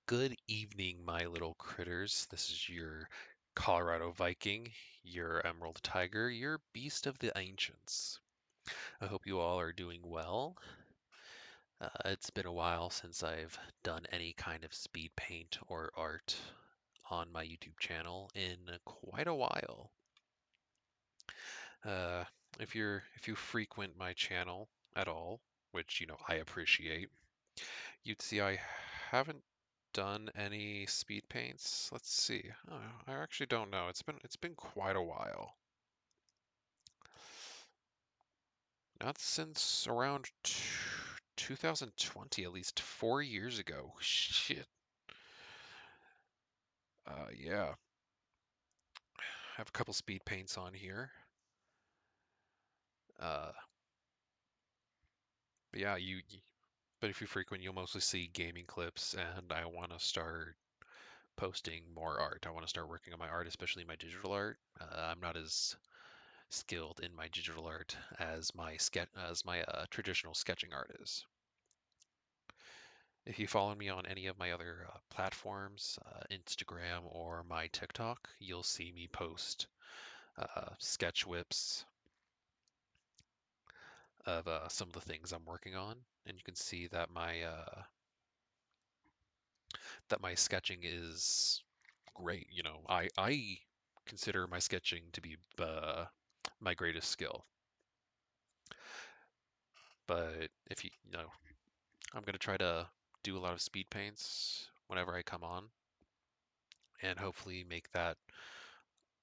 Good evening, my little critters. This is your Colorado Viking, your Emerald Tiger, your Beast of the Ancients. I hope you all are doing well. It's been a while since I've done any kind of speed paint or art on my YouTube channel in quite a while. Uh, if you frequent my channel at all, which I appreciate, you'd see I haven't done any speed paints. Let's see. I actually don't know. It's been quite a while. Not since around 2020, at least 4 years ago. Shit. Yeah. I have a couple speed paints on here. Uh, but yeah, but if you frequent, you'll mostly see gaming clips, and I want to start posting more art. I want to start working on my art, especially my digital art. I'm not as skilled in my digital art as my traditional sketching art is. If you follow me on any of my other platforms, Instagram or my TikTok, you'll see me post sketch whips of some of the things I'm working on, and you can see that my sketching is great. I consider my sketching to be my greatest skill. But if I'm gonna try to do a lot of speed paints whenever I come on, and hopefully make that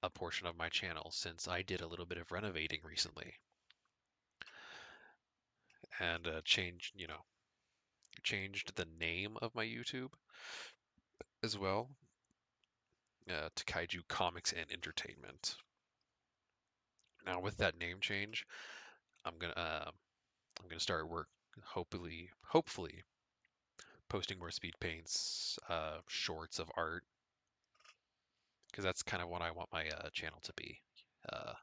a portion of my channel since I did a little bit of renovating recently and changed the name of my YouTube as well to Kaiju Comics and Entertainment. Now with that name change, I'm gonna uh, I'm gonna start work hopefully posting more speed paints, shorts of art because that's kind of what I want my channel to be. Uh,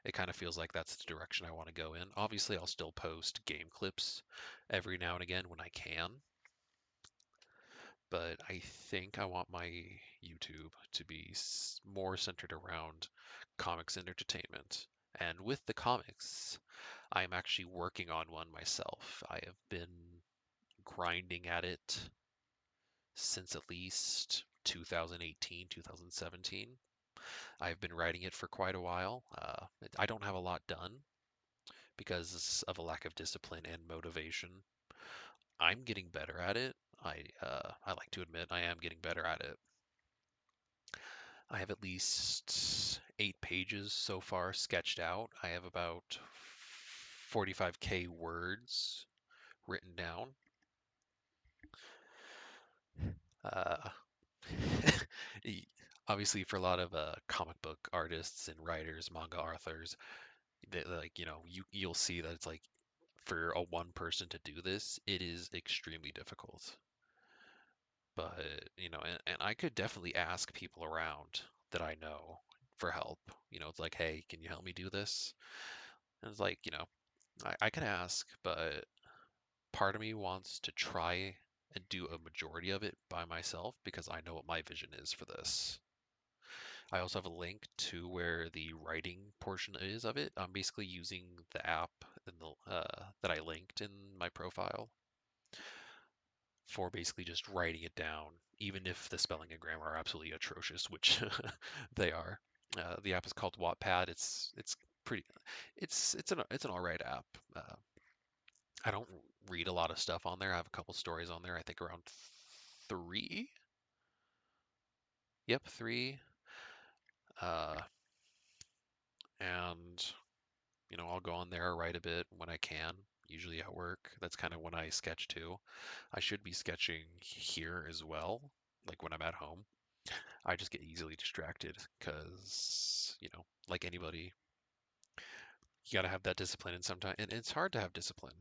it kind of feels like that's the direction I want to go in. Obviously, I'll still post game clips every now and again when I can, but I think I want my YouTube to be more centered around comics and entertainment. And with the comics, I'm actually working on one myself. I have been grinding at it since at least 2018, 2017. I've been writing it for quite a while. I don't have a lot done because of a lack of discipline and motivation. I'm getting better at it. I like to admit I am getting better at it. I have at least 8 pages so far sketched out. I have about 45K words written down. Uh, Obviously, for a lot of comic book artists and writers, manga authors, like you'll see that it's like for a one person to do this, it is extremely difficult. But and I could definitely ask people around that I know for help. It's like, hey, can you help me do this? And it's like, I can ask, but part of me wants to try and do a majority of it by myself because I know what my vision is for this. I also have a link to where the writing portion is of it. I'm basically using the app that I linked in my profile for basically just writing it down, even if the spelling and grammar are absolutely atrocious, which they are. The app is called Wattpad. It's pretty. It's an all right app. I don't read a lot of stuff on there. I have a couple stories on there. I think around three. Yep, three. Uh, and I'll go on there, write a bit when I can. Usually at work. That's kind of when I sketch too. I should be sketching here as well, like when I'm at home. I just get easily distracted because, like anybody, you got to have that discipline. And sometimes, and it's hard to have discipline.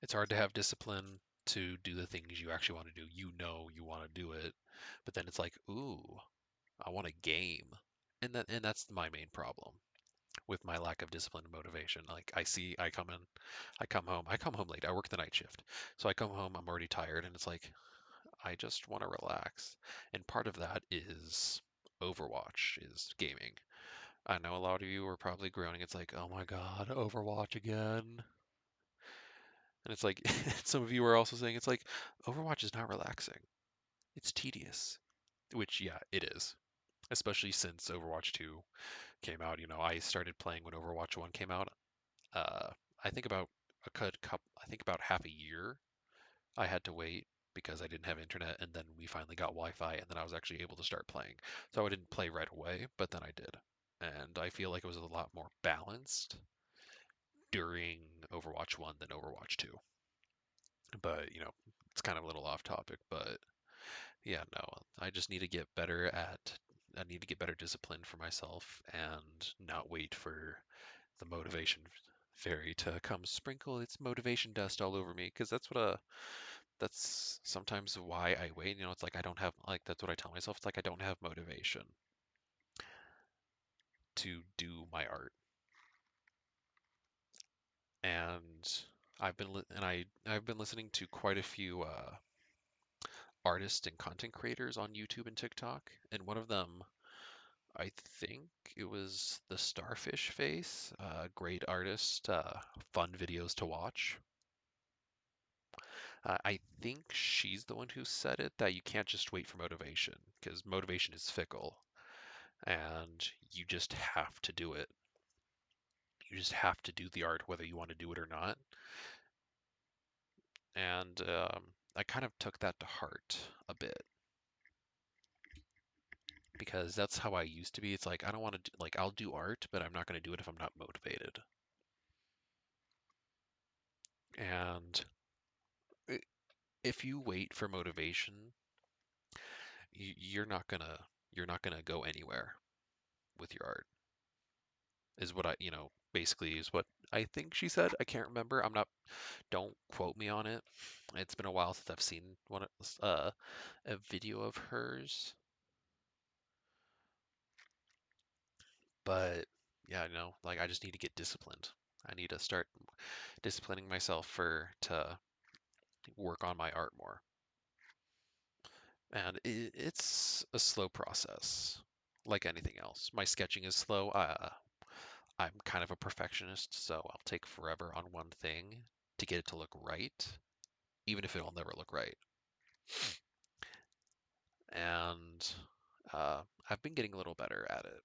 It's hard to have discipline to do the things you actually want to do. You want to do it, but then it's like, ooh, I want a game, and that's my main problem. with my lack of discipline and motivation. Like I come in, I come home late. I work the night shift. So I come home, I'm already tired, and it's like, I just want to relax. And part of that is Overwatch, is gaming. I know a lot of you are probably groaning. It's like, oh my God, Overwatch again. And it's like, some of you are also saying it's like, Overwatch is not relaxing. It's tedious. Which, yeah, it is. Especially since Overwatch 2 came out. You know, I started playing when Overwatch 1 came out. Uh, I think about I think about half a year I had to wait because I didn't have internet, and then we finally got Wi-Fi, and then I was actually able to start playing. So I didn't play right away, but then I did. And I feel like it was a lot more balanced during Overwatch 1 than Overwatch 2. But, it's kind of a little off topic, but yeah, no, I just need to get better at I need to get better discipline for myself and not wait for the motivation fairy to come sprinkle its motivation dust all over me because that's sometimes why I wait. It's like I don't have like that's what I tell myself. It's like I don't have motivation to do my art. And I've been listening to quite a few artists and content creators on YouTube and TikTok, and one of them, I think it was the Starfish Face, great artist, fun videos to watch. I think she's the one who said it that you can't just wait for motivation because motivation is fickle and you just have to do it. You just have to do the art whether you want to do it or not. And I kind of took that to heart a bit because that's how I used to be. It's like I don't want to do, like I'll do art, but I'm not going to do it if I'm not motivated. And i- if you wait for motivation, you're not gonna go anywhere with your art. Is what basically is what I think she said. I can't remember. Don't quote me on it. It's been a while since I've seen a video of hers, but yeah, like I just need to get disciplined. I need to start disciplining myself to work on my art more. And it's a slow process, like anything else. My sketching is slow. I'm kind of a perfectionist, so I'll take forever on one thing to get it to look right, even if it'll never look right. And I've been getting a little better at it.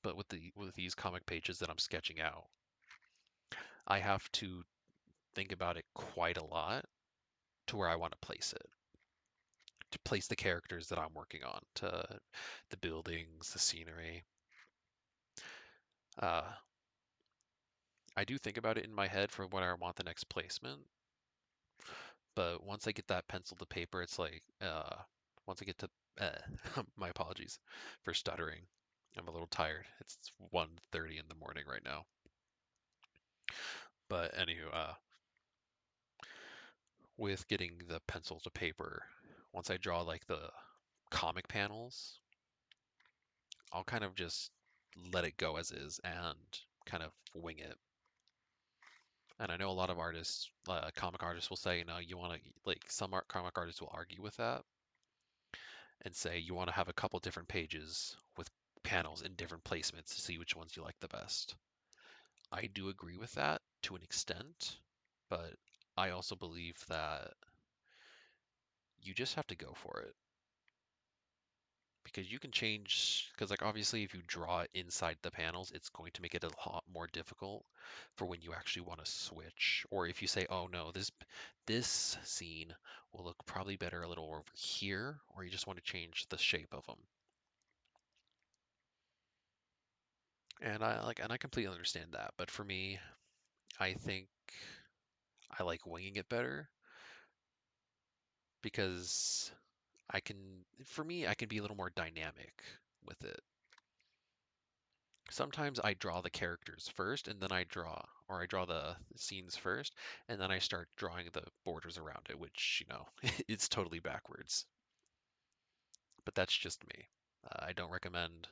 But with these comic pages that I'm sketching out, I have to think about it quite a lot to where I want to place it, to place the characters that I'm working on, to the buildings, the scenery. Uh, I do think about it in my head for where I want the next placement, but once I get that pencil to paper, it's like once I get to my apologies for stuttering. I'm a little tired. It's 1:30 in the morning right now. But anywho, with getting the pencil to paper, once I draw like the comic panels, I'll kind of just let it go as is and kind of wing it. And I know a lot of artists, comic artists, will say, no, you want to like comic artists will argue with that and say you want to have a couple different pages with panels in different placements to see which ones you like the best. I do agree with that to an extent, but I also believe that you just have to go for it because you can change because like obviously if you draw it inside the panels it's going to make it a lot more difficult for when you actually want to switch, or if you say, oh no, this scene will look probably better a little over here, or you just want to change the shape of them. And I completely understand that, but for me, I think I like winging it better because for me, I can be a little more dynamic with it. Sometimes I draw the characters first and then I draw the scenes first and then I start drawing the borders around it, which, it's totally backwards. But that's just me. I don't recommend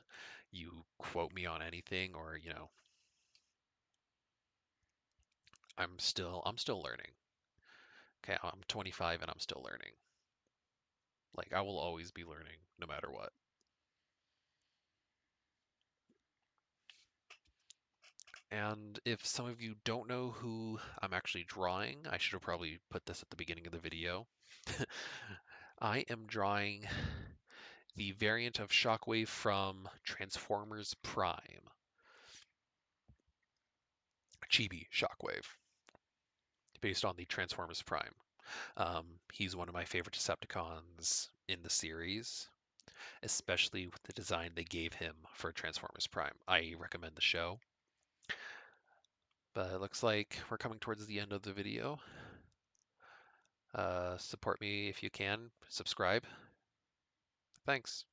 you quote me on anything or. I'm still learning. Okay, I'm 25 and I'm still learning. Like I will always be learning no matter what. And if some of you don't know who I'm actually drawing, I should have probably put this at the beginning of the video. I am drawing the variant of Shockwave from Transformers Prime, Chibi Shockwave, based on the Transformers Prime. He's one of my favorite Decepticons in the series, especially with the design they gave him for Transformers Prime. I recommend the show. But it looks like we're coming towards the end of the video. Support me if you can. Subscribe. Thanks.